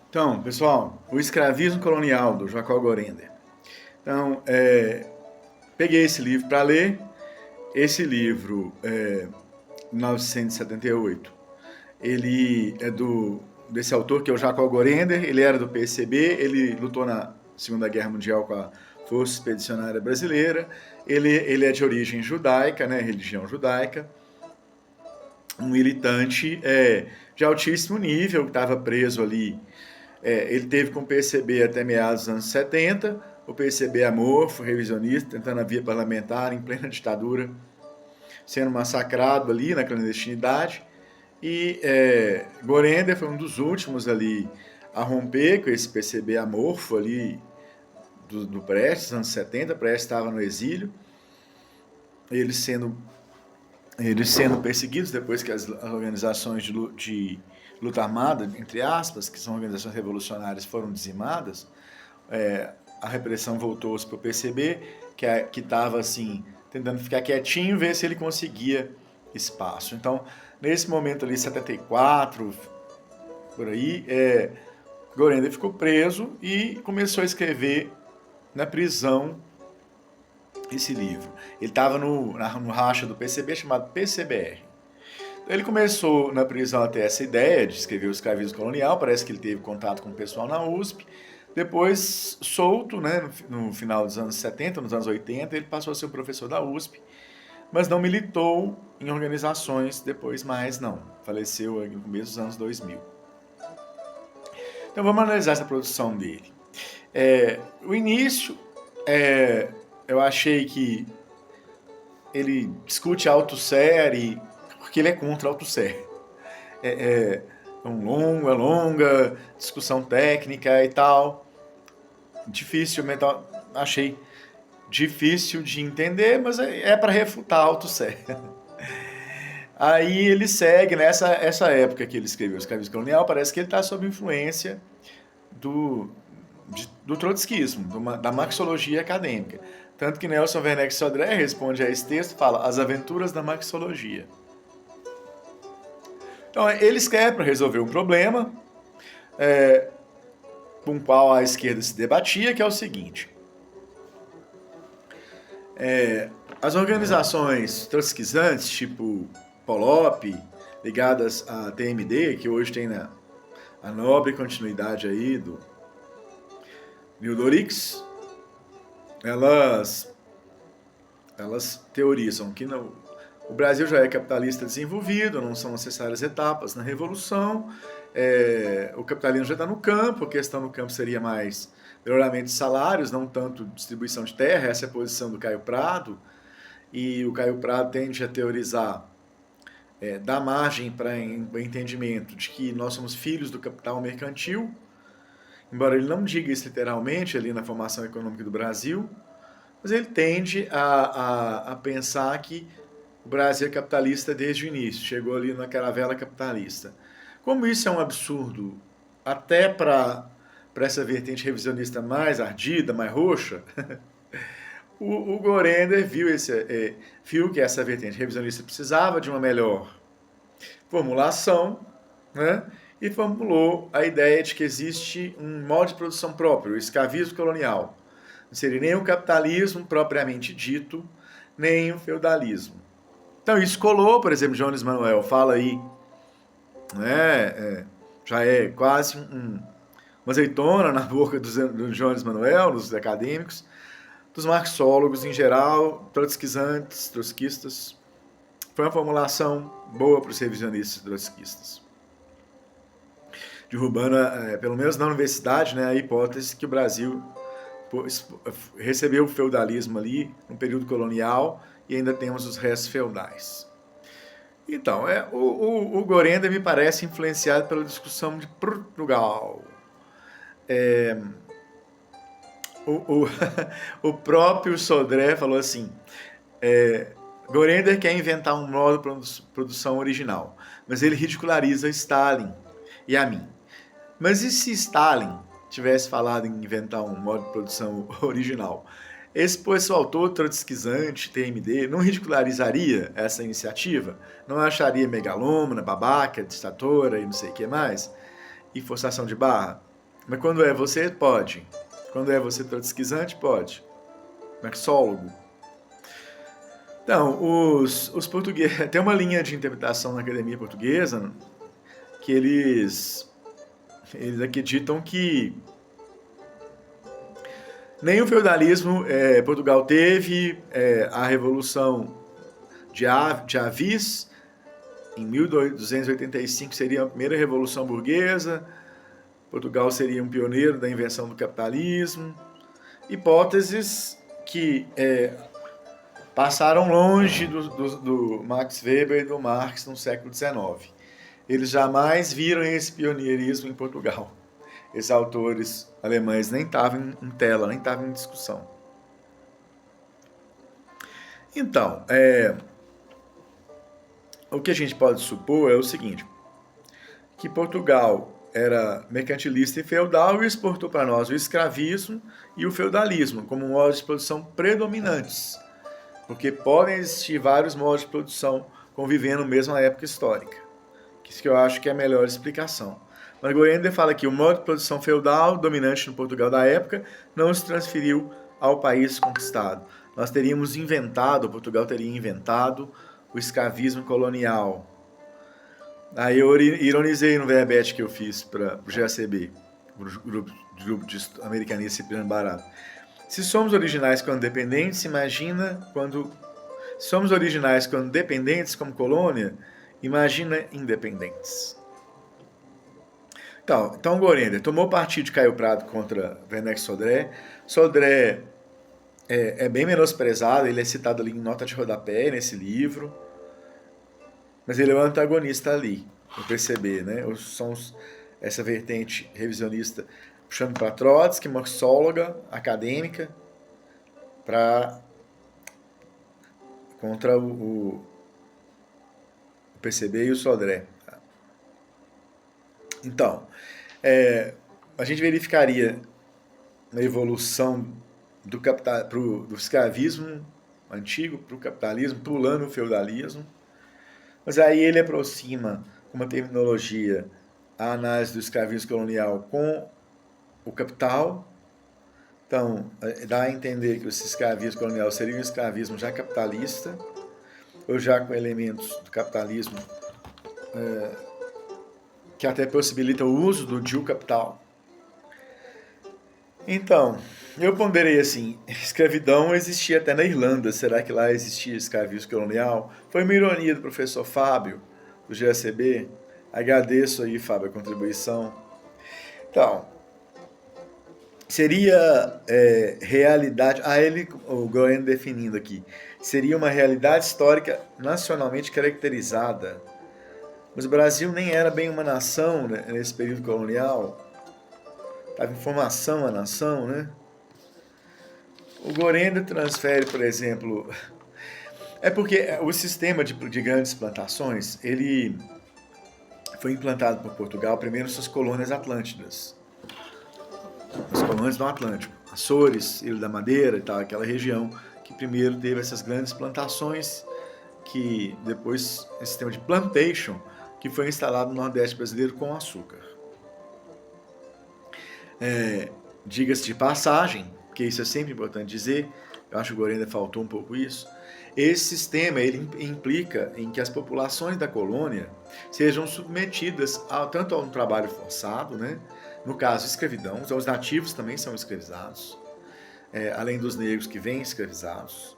Então, pessoal, o escravismo colonial do Jacob Gorender. Então, peguei esse livro para ler. Esse livro, 1978, ele é desse autor que é o Jacob Gorender. Ele era do PCB, ele lutou na Segunda Guerra Mundial com a Força Expedicionária Brasileira. Ele é de origem judaica, né, religião judaica. Um militante de altíssimo nível, que estava preso ali. Ele teve com o PCB até meados dos anos 70, o PCB amorfo, revisionista, tentando a via parlamentar em plena ditadura, sendo massacrado ali na clandestinidade. E Gorender foi um dos últimos ali a romper com esse PCB amorfo ali do Prestes, anos 70. Prestes estava no exílio, eles sendo perseguidos depois que as organizações de luta armada, entre aspas, que são organizações revolucionárias, foram dizimadas. A repressão voltou-se para o PCB, que estava assim, tentando ficar quietinho, ver se ele conseguia espaço. Então, nesse momento ali, 74, por aí, Gorender ficou preso e começou a escrever na prisão esse livro. Ele estava no racha do PCB, chamado PCBR. Ele começou na prisão a ter essa ideia de escrever o escravismo colonial, parece que ele teve contato com o pessoal na USP. Depois, solto, né, no final dos anos 70, nos anos 80, ele passou a ser o professor da USP, mas não militou em organizações depois mais, não. Faleceu no começo dos anos 2000. Então vamos analisar essa produção dele. O início, eu achei que ele discute autossérie, porque ele é contra a autossérie. É longa discussão técnica e tal. Difícil, achei difícil de entender, mas é para refutar a autossérie. Aí ele segue nessa época que ele escreveu o Escravismo Colonial, parece que ele está sob influência do trotskismo, da marxologia acadêmica. Tanto que Nelson Werneck Sodré responde a esse texto, fala As Aventuras da Marxologia. Então, ele escreve para resolver um problema com o qual a esquerda se debatia, que é o seguinte. As organizações trotskizantes, tipo POLOP, ligadas à TMD, que hoje tem a nobre continuidade aí do Nildorix, elas teorizam que o Brasil já é capitalista desenvolvido, não são necessárias etapas na revolução, o capitalismo já está no campo, a questão no campo seria mais melhoramento de salários, não tanto distribuição de terra. Essa é a posição do Caio Prado, e o Caio Prado tende a teorizar, dar margem para o entendimento de que nós somos filhos do capital mercantil, embora ele não diga isso literalmente ali na formação econômica do Brasil, mas ele tende a pensar que o Brasil é capitalista desde o início, chegou ali na caravela capitalista. Como isso é um absurdo, até para essa vertente revisionista mais ardida, mais roxa, o Gorender viu que essa vertente revisionista precisava de uma melhor formulação, né? E formulou a ideia de que existe um modo de produção próprio, o escravismo colonial. Não seria nem o capitalismo propriamente dito, nem o feudalismo. Então isso colou, por exemplo, Jones Manuel fala aí, né, já é quase uma azeitona na boca do Jones Manuel, dos acadêmicos, dos marxólogos em geral, trotskistas. Foi uma formulação boa para os revisionistas trotskistas, derrubando, pelo menos na universidade, né, a hipótese que o Brasil recebeu o feudalismo ali no período colonial e ainda temos os restos feudais. Então, o Gorender me parece influenciado pela discussão de Portugal. O próprio Sodré falou assim, Gorender quer inventar um modo de produção original, mas ele ridiculariza Stalin e a mim. Mas e se Stalin tivesse falado em inventar um modo de produção original? Esse autor trotskizante, TMD, não ridicularizaria essa iniciativa? Não acharia megalômana, babaca, ditadora e não sei o que mais? E forçação de barra? Mas quando é você, pode. Quando é você trotskizante, pode. Marxólogo. Então, os portugueses... Tem uma linha de interpretação na academia portuguesa que eles acreditam que nem o feudalismo Portugal teve, a Revolução de Avis, em 1285 seria a primeira Revolução Burguesa, Portugal seria um pioneiro da invenção do capitalismo, hipóteses que passaram longe do Max Weber e do Marx no século XIX. Eles jamais viram esse pioneirismo em Portugal. Esses autores alemães nem estavam em tela, nem estavam em discussão. Então, o que a gente pode supor é o seguinte, que Portugal era mercantilista e feudal e exportou para nós o escravismo e o feudalismo como modos de produção predominantes, porque podem existir vários modos de produção convivendo na mesma época histórica. Isso que eu acho que é a melhor explicação. Mas Goender fala que o modo de produção feudal dominante no Portugal da época não se transferiu ao país conquistado. Nós teríamos inventado, Portugal teria inventado o escravismo colonial. Aí eu ironizei no verbete que eu fiz para o GACB, o grupo de americanista Cipriano Barato. Se somos originais quando dependentes, imagina quando... Se somos originais quando dependentes como colônia, imagina independentes. Então Goender tomou partido de Caio Prado contra Werner Sodré. Sodré é bem menosprezado, ele é citado ali em nota de rodapé nesse livro, mas ele é o antagonista ali, no PCB, né? Essa vertente revisionista puxando para Trotsky, marxóloga, acadêmica, contra o PCB e o Sodré. Então, a gente verificaria a evolução do escravismo antigo para o capitalismo, pulando o feudalismo, mas aí ele aproxima com uma terminologia a análise do escravismo colonial com o capital. Então, dá a entender que esse escravismo colonial seria um escravismo já capitalista, ou já com elementos do capitalismo que até possibilita o uso do due capital. Então, eu ponderei assim, escravidão existia até na Irlanda, será que lá existia escravismo colonial? Foi uma ironia do professor Fábio, do GACB, agradeço aí, Fábio, a contribuição. Então, seria realidade, o Goen definindo aqui, seria uma realidade histórica nacionalmente caracterizada. Mas o Brasil nem era bem uma nação, né, nesse período colonial. Estava em formação a nação, né? O Goender transfere, por exemplo... É porque o sistema de grandes plantações, ele foi implantado por Portugal primeiro suas colônias atlântidas. As colônias do Atlântico. Açores, Ilha da Madeira e tal, aquela região que primeiro teve essas grandes plantações, que depois, esse sistema de plantation, que foi instalado no Nordeste brasileiro com açúcar. Diga-se de passagem, porque isso é sempre importante dizer, eu acho que o Goender faltou um pouco isso, esse sistema ele implica em que as populações da colônia sejam submetidas tanto a um trabalho forçado, né? No caso, escravidão, então os nativos também são escravizados, além dos negros que vêm escravizados,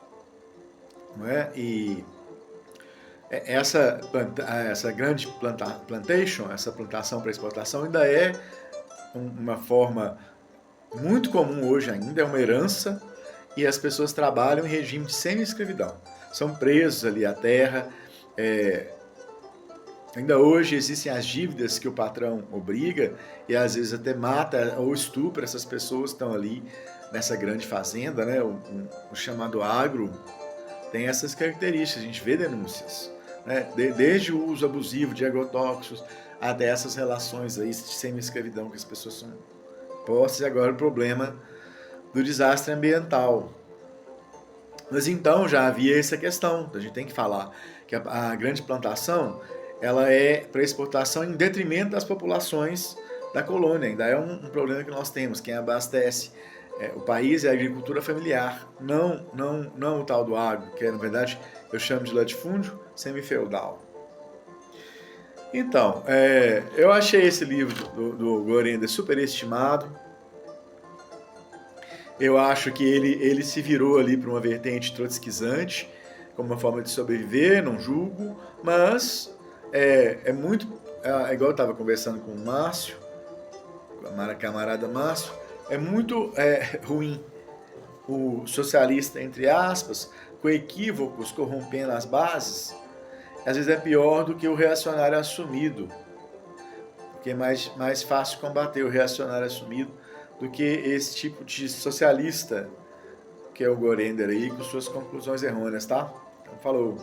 não é? E essa grande plantation, essa plantação para exportação ainda é uma forma muito comum hoje ainda, é uma herança, e as pessoas trabalham em regime de semi-escravidão. São presos ali à terra. Ainda hoje existem as dívidas que o patrão obriga e às vezes até mata ou estupra essas pessoas que estão ali nessa grande fazenda, né? O chamado agro tem essas características, a gente vê denúncias, né? Desde o uso abusivo de agrotóxicos até essas relações aí de semi-escravidão que as pessoas são postas, e agora o problema do desastre ambiental. Mas então já havia essa questão, a gente tem que falar que a grande plantação ela é para exportação em detrimento das populações da colônia, ainda é um problema que nós temos. Quem abastece o país é a agricultura familiar, não o tal do agro, que na verdade eu chamo de latifúndio semi-feudal. Então, eu achei esse livro do Gorender superestimado. Eu acho que ele se virou ali para uma vertente trotskizante, como uma forma de sobreviver, não julgo, mas é muito. Igual eu estava conversando com o Márcio, o camarada Márcio, é muito ruim o socialista, entre aspas, com equívocos, corrompendo as bases. Às vezes é pior do que o reacionário assumido, porque é mais fácil combater o reacionário assumido do que esse tipo de socialista que é o Gorender aí, com suas conclusões errôneas, tá? Então, falou.